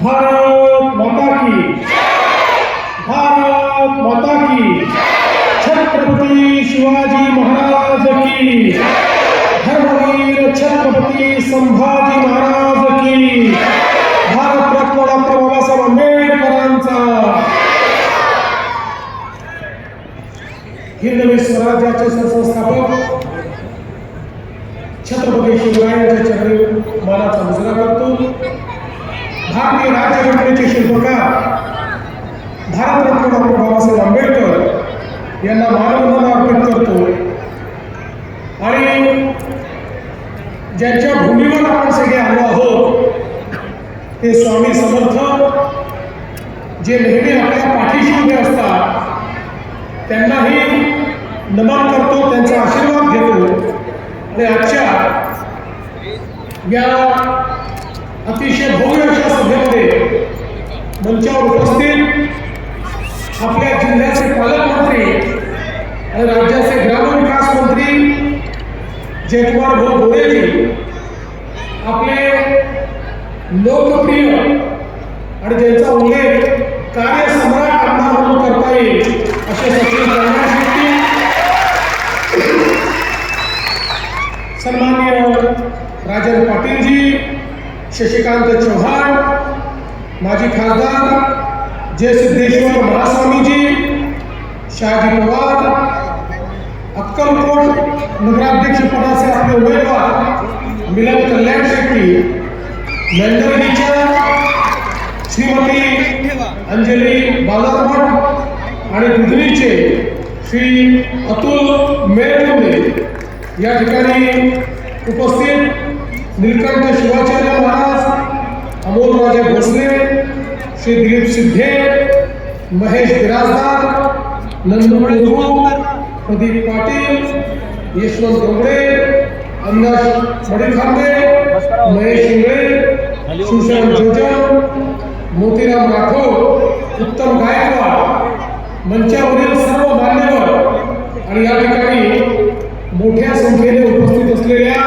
भारत माता की, भारत माता की, छत्रपती शिवाजी महाराज की, धर्मवीर छत्रपती संभाजी महाराज की, भारतरत्न डॉक्टर बाबासाहेब आंबेडकरांचा, हिंदवी स्वराज्याचे संस्थापक छत्रपती शिवरायांच्या चरणी मानाचा मुजरा करतो. भारतीय राज्यघटनेचे शिल्पकार भारतरत्न डॉक्टर बाबासाहेब आंबेडकर यांना मानवंदना अर्पित करतो. आणि ज्यांच्या भूमीवर आपण सगळे आलो आहोत ते स्वामी समर्थ, जे नेहमी आपल्या पाठीशी उभे असतात, त्यांनाही नमन करतो, त्यांचा आशीर्वाद घेतो. आणि आजच्या या अतिशय भव्य अशा सभेमध्ये मंचावर उपस्थित आपल्या जिल्ह्याचे पालकमंत्री आणि राज्याचे ग्रामविकास मंत्री जयकुमार भाऊ गोरेजी, आपले लोकप्रिय आणि ज्यांचा उल्लेख कार्यसम्राट आमदार म्हणून करता येईल असे सचिन करण्यासाठी सन्माननीय राजन पाटीलजी, शशिकांत चौहान, माजी खासदार जय सिद्धेश्वर महास्वामीजी, शहाजी पवार, अक्कलकोट नगराध्यक्ष पदाचे आपले उमेदवार मिलन कल्याण शेट्टी, मेंढरगीच्या श्रीमती अंजली बाजारमठ आणि दुधनीचे श्री अतुल मेळकुंडे, या ठिकाणी उपस्थित निलकंठ शिवाचार्य महाराज, अमोलराजे भोसले, श्री दिलीप सिद्धे, महेश बिराजदार, नंदुमणी गुरु, प्रदीप पाटील, यशवंत डोंगरे, अविनाश मडीखांबे, महेश इंगळे, सुशांत जोजन, मोतीराम राठोड, उत्तम गायकवाड, मंचावरील सर्व मान्यवर आणि या ठिकाणी मोठ्या संख्येने उपस्थित असलेल्या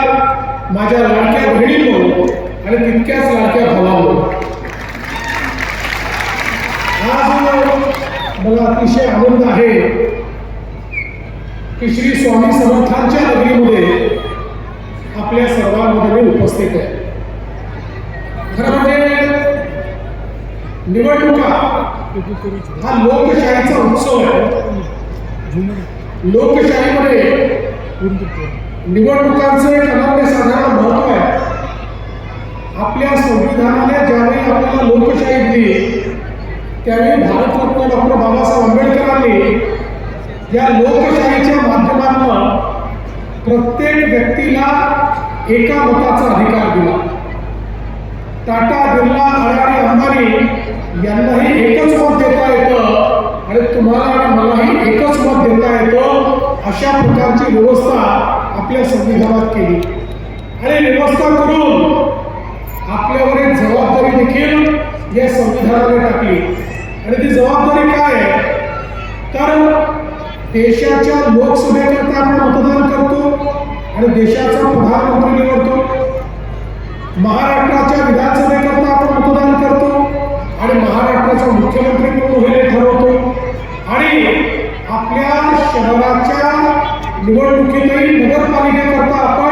माझ्या लाडक्या बहिणींनो आणि तितक्याच लाडक्या भावांनो, आज मला अतिशय आनंद आहे की श्री स्वामी समर्थांच्या नगरीमध्ये आपल्या सर्वांमध्ये मी उपस्थित आहे. खरं म्हणजे निवडणुका हा लोकशाहीचा उत्सव आहे. लोकशाहीमध्ये निवडणुकांचं एक अनन्यसाधारण महत्व आहे. आपल्या संविधानाने ज्यावेळी आपल्याला लोकशाही दिली त्यावेळी भारतरत्न डॉक्टर बाबासाहेब आंबेडकरांनी या लोकशाहीच्या माध्यमातून प्रत्येक व्यक्तीला एका मताचा अधिकार दिला. टाटा, बिर्ला, अडाणी, अंबानी यांनाही एकच मत देता येतं आणि तुम्हाला आणि मलाही एकच मत देता येतं. अशा प्रकारची व्यवस्था आपल्या संविधानात केली आणि व्यवस्था करून आपल्यावर एक जबाबदारी देखील या संविधानाने टाकली. आणि ती जबाबदारी काय आहे तर देशाच्या लोकसभेकरता आपण मतदान करतो आणि देशाचा प्रधानमंत्री निवडतो. महाराष्ट्राच्या विधानसभेकरता आपण मतदान करतो आणि महाराष्ट्राचा मुख्यमंत्री कोण होईल हे ठरवतो. आणि आपल्या शहराच्या निवडणुकीतही नगरपालिकेकरता आपण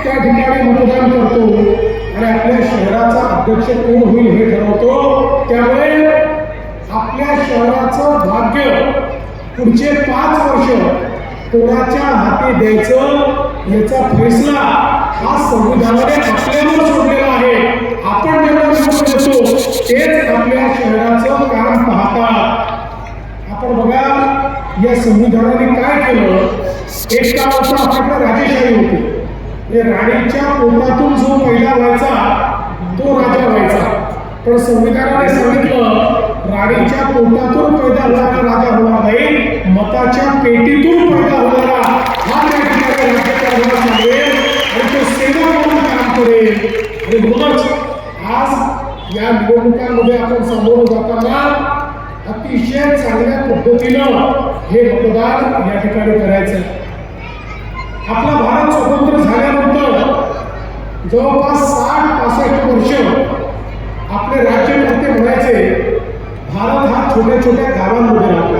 त्या ठिकाणी मतदान करतो आणि आपल्या शहराचा अध्यक्ष कोण होईल हे ठरवतो. त्यामुळे आपल्या शहराचं भाग्य पुढचे 5 वर्ष कोणाच्या हाती द्यायचं याचा फैसला हा संविधानाने आपल्यावर सोडलेला आहे. आपण ज्यांना निवडून देतो तेच आपल्या शहराचं काम पाहतात. आपण बघा या संविधानाने काय केलं. एक काळ होता आपल्याकडे राजेशाही होती. राणीच्या पोटातून जो पैदा व्हायचा तो राजा व्हायचा. पण संविधानाने सांगितलं राणीच्या पोटातून पैदा होणारा राजा होणार नाही, मताच्या पेटीतून पैदा होणारा हा त्या ठिकाणी राज्यकारभार चालवेल आणि तो सेवा म्हणून काम करेल. आणि म्हणूनच आज या निवडणुकांमध्ये आपण सामोरं जाताना अतिशय चांगल्या पद्धतीनं हे मतदान या ठिकाणी करायचं. आपला भारत स्वतंत्र झाल्यानंतर जवळपास 60-65 वर्ष आपले राज्य म्हणायचे, भारत हा छोट्या छोट्या गावांमध्ये राहतो.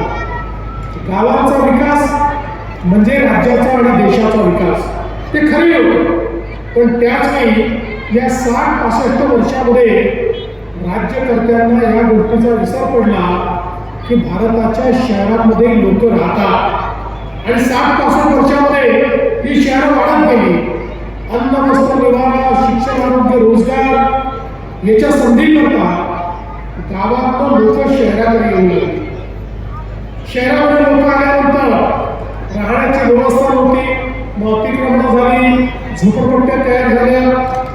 गावांचा विकास म्हणजे राज्याचा आणि देशाचा विकास, ते खरे होते. पण त्याच वेळी या 60-65 वर्षामध्ये राज्यकर्त्यांना या गोष्टीचा विसर पडला की भारताच्या शहरांमध्ये लोक राहतात आणि 60-65 वर्षामध्ये ही शहरं वाढत गेली. अन्न, वस्त्र, निवारा, शिक्षण, आरोग्य, रोजगार याच्या संधी करता गावात लोक शहराकडे येऊ लागले. शहरामध्ये लोक आल्यानंतर राहण्याची व्यवस्था नव्हती, मग अतिक्रमण झाली, झोपडपट्ट्या तयार झाल्या,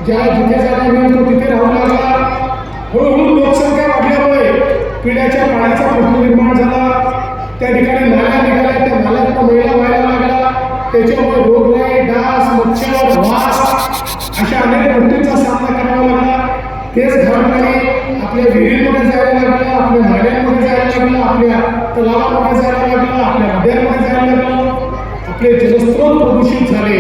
ज्या जिथे जागा मिळतो तिथे राहू लागला. हळूहळू लोकसंख्या वाढल्यामुळे पिण्याच्या पाण्याचा प्रश्न निर्माण झाला. त्या ठिकाणी नाल्या निघाल्या, त्या नाल्यातनं मैला व्हायला लागला. त्याच्यामुळे रोगराई, डास, मच्छर, वास अशा अनेक गोष्टींचा सामना करावा लागला. तेच घाण पाणी आपल्या विहिरीमध्ये जायला लागलं, आपल्या नाल्यांमध्ये जायला लागलं, आपल्या तलावामध्ये जायला लागलं, आपल्या नद्यांमध्ये जायला लागलं. आपले जलस्रोत प्रदूषित झाले,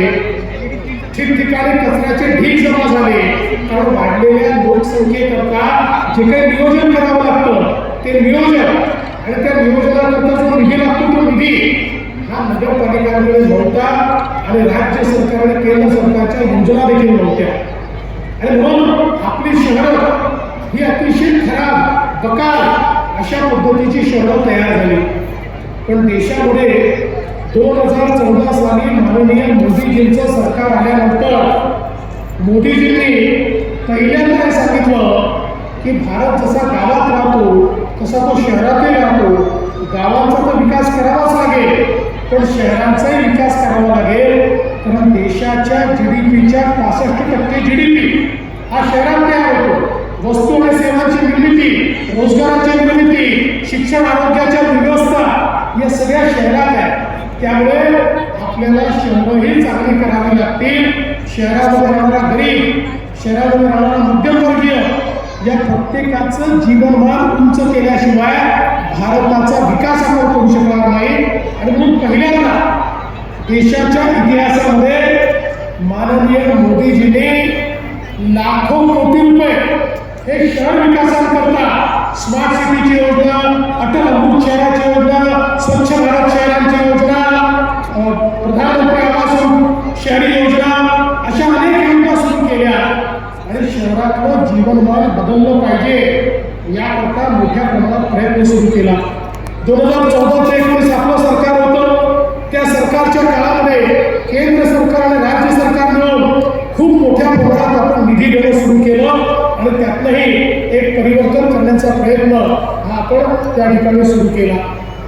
ठिकठिकाणी कचऱ्याचे ढीग जमा झाले. कारण वाढलेल्या लोकसंख्येकरता जे काही नियोजन करावं लागतं ते नियोजन आणि त्या नियोजनाकरता जो निधी लागतो तो निधी हा नगरपालिकांकडे नव्हता आणि राज्य सरकार आणि केंद्र सरकारच्या योजना देखील नव्हत्या. आणि म्हणून आपली शहरं ही अतिशय खराब, बकाल अशा पद्धतीची शहरं तयार झाली. पण देशामध्ये 2014 साली माननीय मोदीजींचं सरकार आल्यानंतर मोदीजींनी पहिल्यांदा हे सांगितलं की भारत जसा गावात राहतो तसा तो शहरातही राहतो. गावांचा तर विकास करावाच लागेल, पण शहरांचाही विकास करावा लागेल. कारण देशाच्या GDPच्या 65% GDP हा शहरात तयार होतो. वस्तू आणि सेवांची निर्मिती, रोजगाराची निर्मिती, शिक्षण, आरोग्याच्या व्यवस्था या सगळ्या शहरात आहे. त्यामुळे आपल्याला शहरही चांगली करावी लागतील. शहरामध्ये राहणारा गरीब, शहरामध्ये राहणारा मध्यमवर्गीय या प्रत्येकाचं जीवनमान उंच केल्याशिवाय भारताचा विकास आपण करू शकणार नाही. आणि म्हणून पहिल्यांदा देशाच्या इतिहासामध्ये माननीय मोदीजींनी लाखो कोटी रुपये हे शहर विकासाकरता स्मार्ट सिटीची योजना, अटल अमृत शहराची योजना, स्वच्छ भारत शहरांची योजना, प्रधानमंत्री आवास शहरी योजना अशा अनेक योजना सुरू केल्या. आणि शहरातलं जीवनमान बदललं पाहिजे याकरता मोठ्या प्रमाणात प्रयत्न सुरू केला. 2014-19 आपलं सरकार होतं. त्या सरकारच्या काळामध्ये केंद्र सरकार आणि राज्य सरकार मिळून खूप मोठ्या प्रमाणात आपण निधी देणं सुरू केलं आणि त्यातनंही एक परिवर्तन करण्याचा प्रयत्न हा आपण त्या ठिकाणी सुरू केला.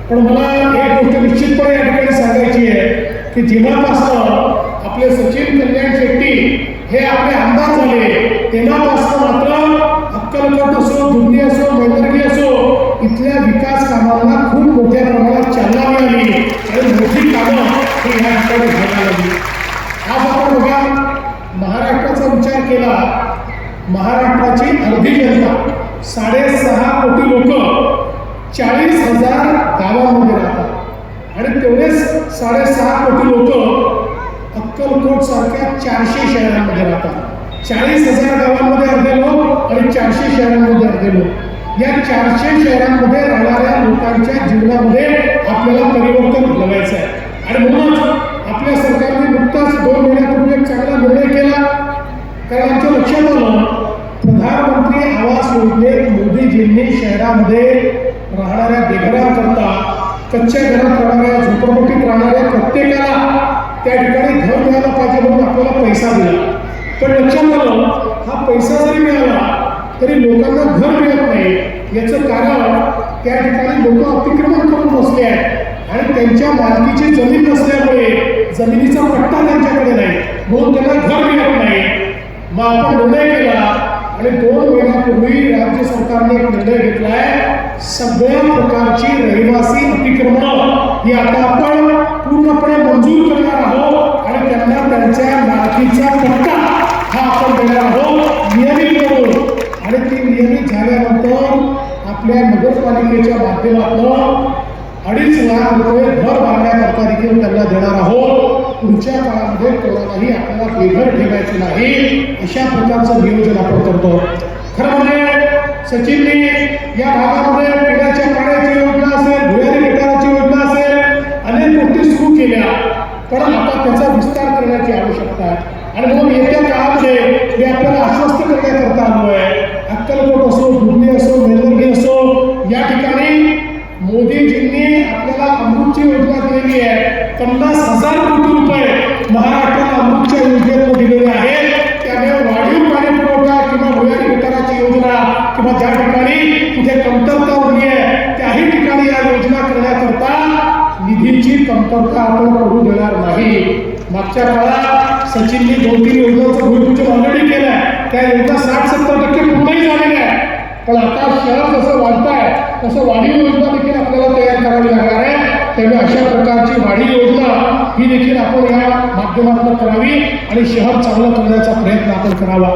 पण मला एक गोष्ट निश्चितपणे या ठिकाणी सांगायची आहे की जेव्हापासून आपले सचिन कल्याण शेट्टी हे आपले आमदार झाले तेव्हापासून मात्र अक्कलकोट असो, दुधनी असो, मैत्रगी असो इथल्या विकास कामांना खूप मोठ्या प्रमाणात चालना मिळाली आणि मोठी कामं ही या ठिकाणी व्हायला लागली. आज आपण बघा, महाराष्ट्राचा विचार केला, महाराष्ट्राची अर्धी जनता 6.5 कोटी लोक 40,000 गावांमध्ये राहतात आणि तेवढेच 6.5 कोटी लोक अक्कलकोट सारख्या 400 शहरांमध्ये राहतात. 40,000 गावांमध्ये अर्धे लोक आणि 400 शहरांमध्ये अर्धे लोक. या 400 शहरांमध्ये राहणाऱ्या लोकांच्या जीवनामध्ये आपल्याला परिवर्तन घडवायचं आहे. आणि म्हणूनच आपल्या सरकारने नुकताच 2 महिन्यापूर्वी एक चांगला निर्णय केला. कारण आमच्या लक्षात आलं, प्रधानमंत्री आवास योजनेत मोदीजींनी शहरामध्ये राहणाऱ्या बेघरांकरता, कच्च्या घरात राहणाऱ्या, झोपडपट्टीत राहणाऱ्या प्रत्येकाला त्या ठिकाणी घर मिळालं पाहिजे म्हणून आपल्याला पैसा दिला. पण लक्षात आलं, हा पैसा जरी मिळाला तरी लोकांना घर मिळत नाही. याचं कारण त्या ठिकाणी लोक अतिक्रमण करून बसले आहेत आणि त्यांच्या मालकीची जमीन नसल्यामुळे जमिनीचा पट्टा त्यांच्याकडे नाही, म्हणून त्यांना घर मिळत नाही. मग आपण निर्णय केला आणि 2 महिन्यापूर्वी राज्य सरकारने एक निर्णय घेतलाय, सगळ्या प्रकारची रहिवासी अतिक्रमण ही आता आपण पूर्णपणे मंजूर करणार आहोत आणि त्यांना त्यांच्या मालकीचा पट्टा हा आपण देणार आहोत नियमित करून. आणि ती नियमित झाल्यानंतर आपल्या नगरपालिकेच्या माध्यमातून 2.5 लाख रुपये घर बांधण्याकरता देखील त्यांना देणार आहोत. पुढच्या काळामध्ये कोणालाही आपल्याला बेघर ठेवायचे नाही, अशा प्रकारचं नियोजन आपण करतो. खरं म्हणजे सचिनने या भागामध्ये पिण्याच्या पाण्याची योजना असेल, भुयारी गटाराची योजना असेल, अनेक गोष्टी सुरू केल्या, पण आता त्याचा विस्तार करण्याची आवश्यकता आहे. आणि म्हणून येत्या काळामध्ये मी आपल्याला आश्वस्त करण्याकरता आलो आहे. अक्कलकोट असो, दुधनी असो, मेलवर्गी असो, या ठिकाणी मोदीजींनी आपल्याला अमृतची योजना दिलेली आहे. 50,000 कोटी रुपये महाराष्ट्राला अमृतच्या योजनेत दिलेले आहेत. त्याने वाढीव पाणी पुरवठा किंवा भुयारी गटाराची योजना किंवा ज्या ठिकाणी कुठे कमतरता उरली आहे त्याही ठिकाणी या योजना करण्याकरता निधीची कमतरता आपण पडू देणार नाही. मागच्या काळात सचिननी 2-3 योजनांचं भूमिपूजन ऑलरेडी केलं आहे. त्या योजना 60-70% पूर्णही झालेल्या आहे. पण आता शहर जसं वाढत आहे तसं वाढीव योजना देखील आपल्याला तयार करावी लागणार आहे. त्यामुळे अशा प्रकारची वाढीव योजना ही देखील आपण या माध्यमातून करावी आणि शहर चांगलं करण्याचा प्रयत्न आपण करावा.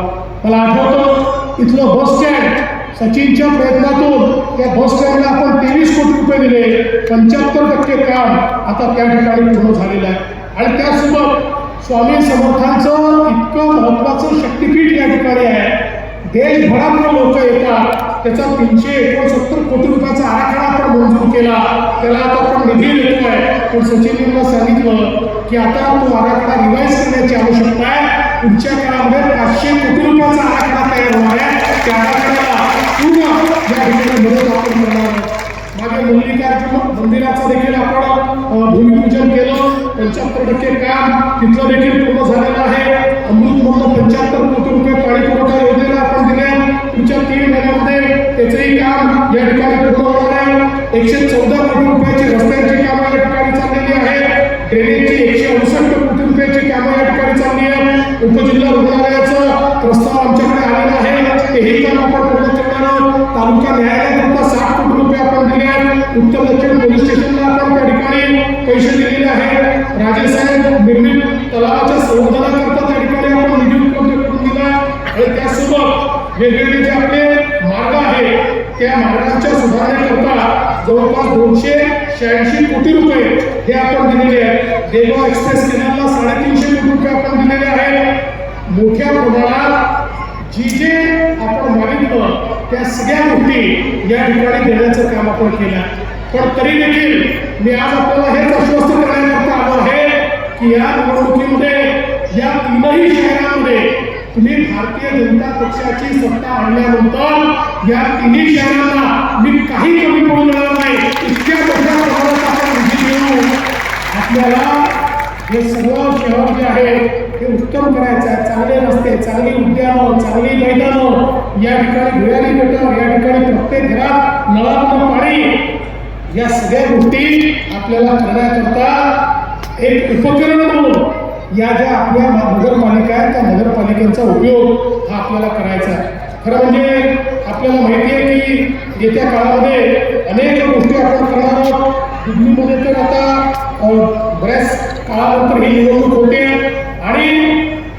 मला आठवतं इथलं बस स्टँड सचिनच्या प्रयत्नातून त्या बस स्टँडला आपण 23 कोटी रुपये दिले. 75% काम आता त्या ठिकाणी पूर्ण झालेलं आहे. आणि त्यासोबत स्वामी समर्थांचं इतकं महत्त्वाचं शक्तिपीठ या ठिकाणी आहे. देशभरातून लोक येतात. त्याचा 369 कोटी रुपयाचा आराखडा आपण मंजूर केला. त्याला आता आपण निधी देतोय. पण सचिनने मला सांगितलं की आता तो आराखडा रिवाईज करण्याची आवश्यकता आहे. पुढच्या काळामध्ये 500 कोटी रुपयाचा आराखडा तयार होणार आहे. त्या आराखड्याला पूर्ण या ठिकाणी मदत आपण करणार आहोत. मागे मल्लिकार्जुन मंदिराचं देखील आपण भूमिपूजन केलं. 75% काम तिथलं देखील पूर्ण झालेलं आहे. अमृतमधून 75 कोटी रुपये पाणी पुरवठा योजनेला आपण दिले. पुढच्या 3 महिन्यामध्ये त्याचंही काम या ठिकाणी पूर्ण होणार आहे. 114 कोटी रुपयाची रस्त्यांची कामं या ठिकाणी चाललेली आहे. ड्रेनेजची 168 कोटी रुपयाची कामं या ठिकाणी चालली आहे. उपजिल्हा रुग्णालयाचं प्रस्ताव आमच्याकडे आलेला आहे. तेही काम आपण पूर्ण करणार आहोत. तालुका न्यायालयाकरता 60 कोटी रुपये आपण दिले आहेत. उत्तर दक्षिण पोलीस स्टेशनला आपण त्या ठिकाणी पैसे दिलेले आहेत. राजेसाहेब निर्मित तलावाच्या संवर्धनाकरता त्या ठिकाणी आपण निधी उपलब्ध करून दिला. आणि त्यासोबत वेगवेगळे जे आपले मार्ग आहेत त्या मार्गांच्या सुधारणेकरता जवळपास 286 कोटी रुपये हे आपण दिलेले आहेत. देगाव एक्सप्रेस केनालला 350 कोटी रुपये आपण दिलेले आहेत. मोठ्या प्रमाणात जे आपण मागितलं त्या सगळ्या गोष्टी या ठिकाणी देण्याचं काम आपण केलं. पण तरी देखील मी आज आपल्याला हेच आश्वस्त करण्याकरता आलो आहे की या निवडणुकीमध्ये या 3ही शहरांमध्ये तुम्ही भारतीय जनता पक्षाची सत्ता आणल्यानंतर या 3ही शहरांना मी काही कमी पडू देणार नाही. इतक्या मोठ्या प्रमाणात आपण निधी देऊ. आपल्याला हे सगळं शहर जे आहे हे उत्तम करायचं आहे. चांगले रस्ते, चांगली उद्यानं, चांगली मैदानं, या ठिकाणी भुयारी गटार, या ठिकाणी प्रत्येक घरात नळातलं पाणी, या सगळ्या गोष्टी आपल्याला करण्याकरता एक उपकरण म्हणून या ज्या आपल्या नगरपालिका आहेत त्या नगरपालिकांचा उपयोग हा आपल्याला करायचा आहे. खरं म्हणजे आपल्याला माहिती आहे की येत्या काळामध्ये अनेक गोष्टी आपण करणार आहोत. दिल्लीमध्ये तर आता बऱ्याच काळानंतर ही निवडणूक होते आणि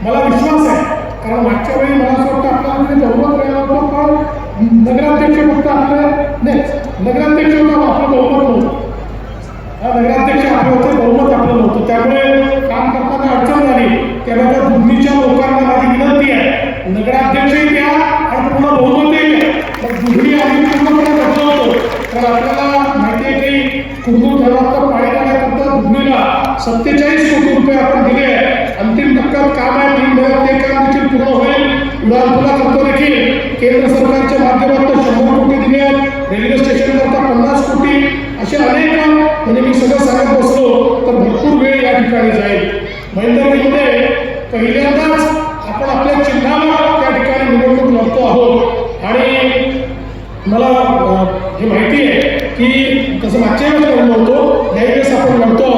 मला विश्वास आहे कारण मागच्या वेळी मला असं वाटतं आपल्याकडे बहुमत राहिलं होतं पण नगराध्यक्ष फक्त आपल्याला नाही नगराध्यक्ष होता आपलं बहुमत नव्हतं. नगराध्यक्ष आपलं होतं बहुमत आपलं नव्हतं. त्यामुळे काम करताना अडचण झाली. त्यामुळे त्या दुधनीच्या लोकांना माझी विनंती आहे नगराध्यक्षही द्या आणि पूर्ण बहुमतही द्या. मग दुधनी आम्ही पूर्णपणे बदल होतो कारण आपल्याला माहिती आहे की कुंदूर धरणातलं पाणी काढण्याकरता दुधनीला 47 कोटी रुपये आपण दिले आहे. अंतिम टप्प्यात काम आहे. 3 महिन्यात ते काम देखील पूर्ण होईल. उडानपुरा करतो देखील केंद्र सरकारच्या माध्यमातून 100 कोटी दिले आहेत. रेल्वे स्टेशन करता 50 कोटी असे अनेक म्हणजे मी सगळं सांगत बसलो तर भरपूर वेळ या ठिकाणी जाईल. महेंद्रगिरीमध्ये पहिल्यांदाच आपण आपल्या चिन्हावर त्या ठिकाणी निवडणूक लढतो आहोत आणि मला हे माहिती आहे की तसं मागच्या वेळेस लढलो होतो यावेळेस आपण लढतो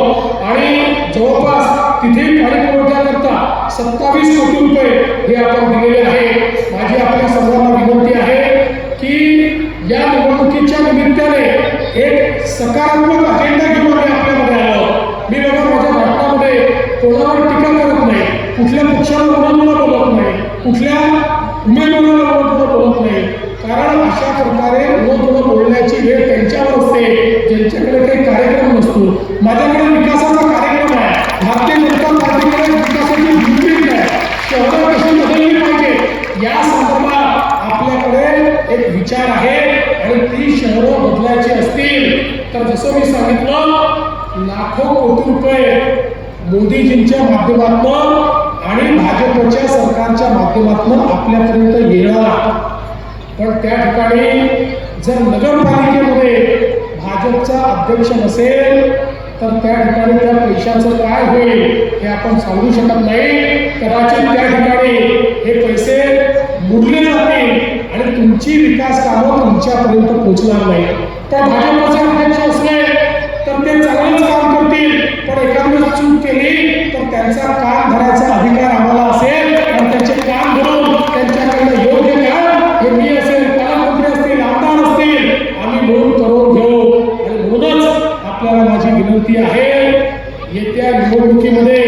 आणि जवळपास तिथे पाणी पुरवठ्याकरता 27 कोटी रुपये हे आपण दिलेले आहे. माझी आपल्या सर्वांना विनंती आहे की या निवडणुकीच्या निमित्ताने एक सकारात्मक अजेंडा घेऊन आम्ही आपल्यामध्ये आलो. मी बघा माझ्या भाषणामध्ये कोणावर टीका करत नाही, कुठल्या पक्षाला विरोधाला बोलत नाही, कुठल्या उमेदवाराला विरोधाला बोलत नाही. कारण अशा प्रकारे विरोधाला बोलण्याची वेळ त्यांच्यावर असते ज्यांच्याकडे काही कार्यक्रम नसतो. माझ्याकडे विकासाचा कार्यक्रम आहे. भारतीय जनता पार्टीकडे विकासाची भूमिका आहे. शहरं कशी बदलली पाहिजे या संदर्भात आपल्याकडे एक विचार आहे आणि ती शहरं बदलायची असतील तर जसं मी सांगितलं लाखो कोटी रुपये मोदीजींच्या माध्यमातून आणि भाजपच्या सरकारच्या माध्यमातून आपल्यापर्यंत येणार, पण त्या ठिकाणी जर नगरपालिकेमध्ये भाजपचा अध्यक्ष नसेल तर त्या ठिकाणी त्या पैशाचं काय होईल हे आपण सांगू शकत नाही. कदाचित त्या ठिकाणी हे पैसे बुडले जातील आणि तुमची विकास कामं तुमच्यापर्यंत पोहोचणार नाही. तर भाजपचे अध्यक्ष असले तर ते चांगलंच काम करतील, पण एखादी चूक केली तर त्यांचा काम धरायचा अधिकार आम्हाला असेल आणि त्यांचे काम धरून त्यांच्याकडनं योग्य काम हे मी असेल, पालकमंत्री असतील, आमदार असतील, आम्ही मिळून करून घेऊ. आणि म्हणूनच आपल्याला माझी विनंती आहे, येत्या निवडणुकीमध्ये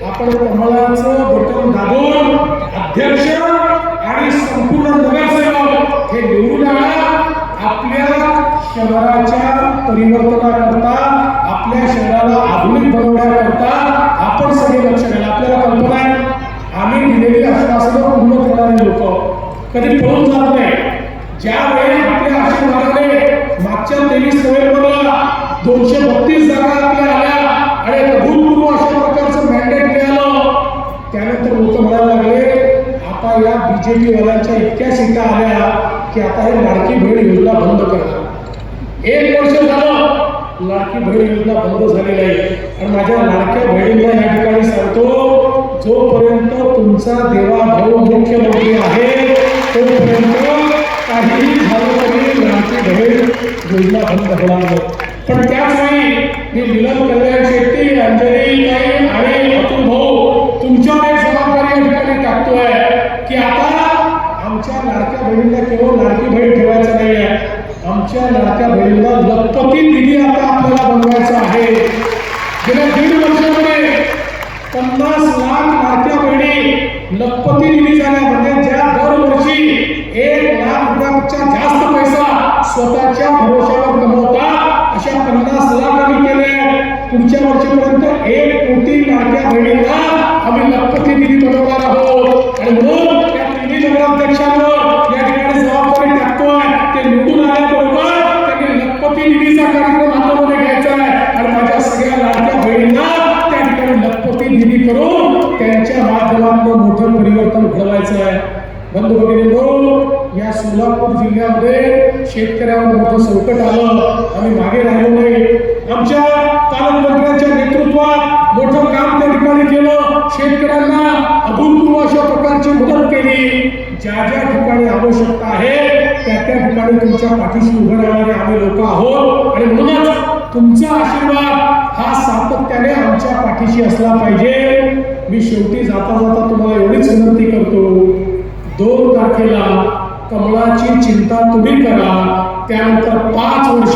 आपण कमळाचं बटन दाबून अध्यक्ष आणि संपूर्ण नगरसेवक हे निवडून आणा. आपल्या शहराच्या परिवर्तनाकरता, आपल्या शहराला आधुनिक बनवण्याकरता आपण सगळे लक्ष द्यायला. आपल्याला कल्पना आहे, आम्ही दिलेली आश्वासनं पूर्ण करणारे लोक कधी पळून जात नाही. ज्यावेळी आपल्या आशीर्वादाने मागच्या 23 नोव्हेंबरला 232 जागा आपल्या आल्या आणि अभूतपूर्व अशा प्रकारचं मॅन्डेट मिळालं, त्यानंतर लोक म्हणायला लागले आता या बीजेपी वाल्यांच्या इतक्या सीटा आल्या की आता हे लाडकी बहीण योजना बंद करा. 1 वर्ष झालं लाडकी बहीण योजना बंद झालेली आहे. आणि माझ्या लाडक्या बहिणींना या ठिकाणी सांगतो, जोपर्यंत तुमचा देवा भाऊ मुख्यमंत्री आहे तोपर्यंत काहीही झालं तरी लाडकी बहीण योजना बंद होणार नाही. पण त्याचवेळी मी मिलन कल्याण शेट्टी, अंजलीताई आणि अतुल भाऊ तुमच्यावर एक जबाबदारी या ठिकाणी टाकतोय की आता आमच्या लाडक्या बहिणींना केवळ लाडकी बहीण ठेवायचं नाही आहे, आमच्या लाडक्या बहिणींना लखपती निधी आता आपल्याला बनवायचा आहे. गेल्या 1.5 वर्षामध्ये 50 लाख लाडक्या बहिणी लखपती निधी झाल्या, म्हणजे ज्या दरवर्षी 1 लाख रुपयापेक्षा जास्त पैसा स्वतःच्या भरोशावर कमवता अशा 50 लाख आम्ही केले. पुढच्या वर्षीपर्यंत 1 कोटी लाडक्या बहिणींना आम्ही लखपती निधी बनवणार आहोत. आणि म्हणून त्या तिन्ही नगराध्यक्षांवर या ठिकाणी जबाबदारी टाकतोय, ते निवडून आल्याबरोबर त्यांनी लखपती निधीचा कार्यक्रम हातामध्ये घ्यायचा आहे आणि माझ्या सगळ्या लाडक्या बहिणींना त्या ठिकाणी लखपती निधी करून त्यांच्या माध्यमातून मोठं परिवर्तन घडवायचं आहे. बंधू भगिनींनो, या सोलापूर जिल्ह्यामध्ये शेतकऱ्यांवर मोठं संकट आलं, आम्ही मागे राहिलो नाही. आमच्या पालकमंत्र्यांच्या नेतृत्वात मोठं काम त्या ठिकाणी केलं, शेतकऱ्यांना अभूतपूर्व अशा प्रकारची मदत केली. ज्या ज्या ठिकाणी आवश्यकता आहे त्या त्या ठिकाणी तुमच्या पाठीशी उभं राहणारे आम्ही लोक आहोत. आणि म्हणूनच तुमचा आशीर्वाद हा सातत्याने आमच्या पाठीशी असला पाहिजे. मी शेवटी जाता जाता तुम्हाला एवढीच विनंती करतो, 2 तारखेला कमळाची चिंता तुम्ही करा, त्यानंतर 5 वर्ष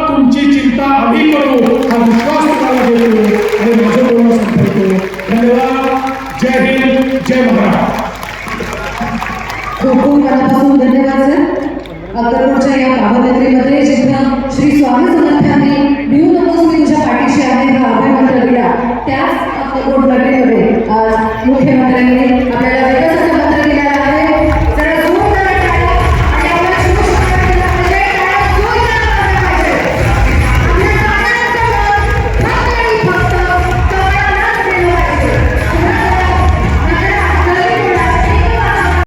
तुमची चिंता आम्ही करू, हा विश्वास तुम्हाला देतो आणि माझं बोलणं संपवतो. धन्यवाद. जय हिंद, जय महाराष्ट्र. खूप खूप मनापासून धन्यवाद सर. अक्कलकोटच्या या कामनगरीमध्ये जिथं श्री स्वामी समर्थांनी भिऊ नकोस मी तुझ्या पाठीशी आहे हा अभिमंत्र दिला, त्याच अक्कलकोट नगरीमध्ये आज मुख्यमंत्र्यांनी आपल्याला